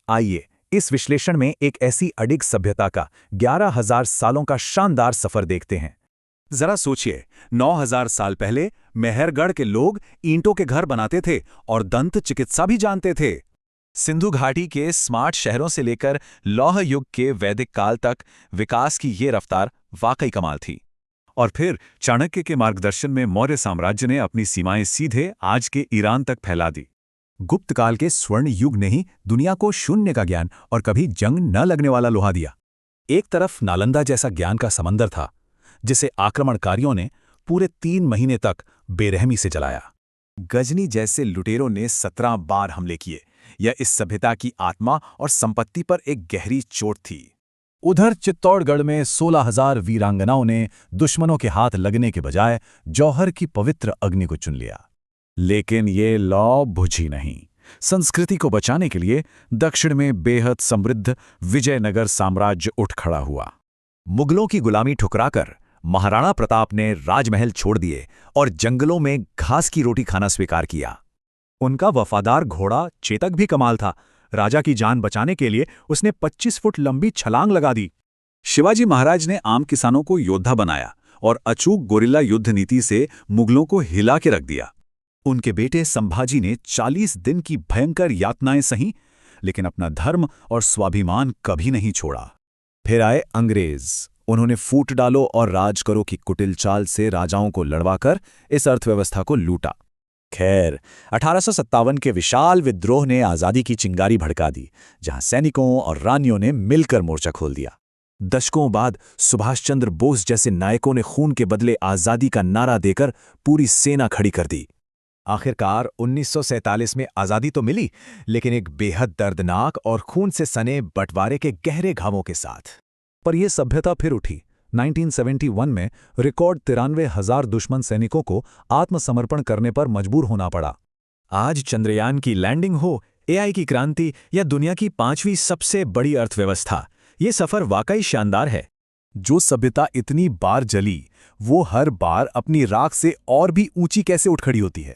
आइए इस विश्लेषण में एक ऐसी अडिग सभ्यता का 11,000 सालों का शानदार सफर देखते हैं। जरा सोचिए, 9,000 साल पहले मेहरगढ़ के लोग ईंटों के घर बनाते थे और दंत चिकित्सा भी जानते थे। सिंधु घाटी के स्मार्ट शहरों से लेकर लौह युग के वैदिक काल तक विकास की ये रफ्तार वाकई कमाल थी। और फिर चाणक्य के मार्गदर्शन में मौर्य साम्राज्य ने अपनी सीमाएं सीधे आज के ईरान तक फैला दी। गुप्त काल के स्वर्ण युग ने ही दुनिया को शून्य का ज्ञान और कभी जंग न लगने वाला लोहा दिया। एक तरफ नालंदा जैसा ज्ञान का समंदर था, जिसे आक्रमणकारियों ने पूरे 3 महीने तक बेरहमी से जलाया। गजनी जैसे लुटेरों ने 17 बार हमले किए। यह इस सभ्यता की आत्मा और संपत्ति पर एक गहरी चोट थी। उधर चित्तौड़गढ़ में 16,000 वीरांगनाओं ने दुश्मनों के हाथ लगने के बजाय जौहर की पवित्र अग्नि को चुन लिया। लेकिन ये लौ बुझी नहीं। संस्कृति को बचाने के लिए दक्षिण में बेहद समृद्ध विजयनगर साम्राज्य उठ खड़ा हुआ। मुगलों की गुलामी ठुकराकर महाराणा प्रताप ने राजमहल छोड़ दिए और जंगलों में घास की रोटी खाना स्वीकार किया। उनका वफादार घोड़ा चेतक भी कमाल था। राजा की जान बचाने के लिए उसने 25 फुट लंबी छलांग लगा दी। शिवाजी महाराज ने आम किसानों को योद्धा बनाया और अचूक गोरिल्ला युद्ध नीति से मुगलों को हिला के रख दिया। उनके बेटे संभाजी ने 40 दिन की भयंकर यातनाएं सही, लेकिन अपना धर्म और स्वाभिमान कभी नहीं छोड़ा। फिर आए अंग्रेज। उन्होंने फूट डालो और राज करो की कुटिल चाल से राजाओं को लड़वाकर इस अर्थव्यवस्था को लूटा। खैर, 1857 के विशाल विद्रोह ने आज़ादी की चिंगारी भड़का दी, जहां सैनिकों और रानियों ने मिलकर मोर्चा खोल दिया। दशकों बाद सुभाष चंद्र बोस जैसे नायकों ने खून के बदले आज़ादी का नारा देकर पूरी सेना खड़ी कर दी। आखिरकार 1947 में आज़ादी तो मिली, लेकिन एक बेहद दर्दनाक और खून से सने बंटवारे के गहरे घावों के साथ। पर यह सभ्यता फिर उठी। 1971 में रिकॉर्ड 93,000 दुश्मन सैनिकों को आत्मसमर्पण करने पर मजबूर होना पड़ा। आज चंद्रयान की लैंडिंग हो, एआई की क्रांति या दुनिया की 5वीं सबसे बड़ी अर्थव्यवस्था, ये सफर वाकई शानदार है। जो सभ्यता इतनी बार जली, वो हर बार अपनी राख से और भी ऊंची कैसे उठ खड़ी होती है।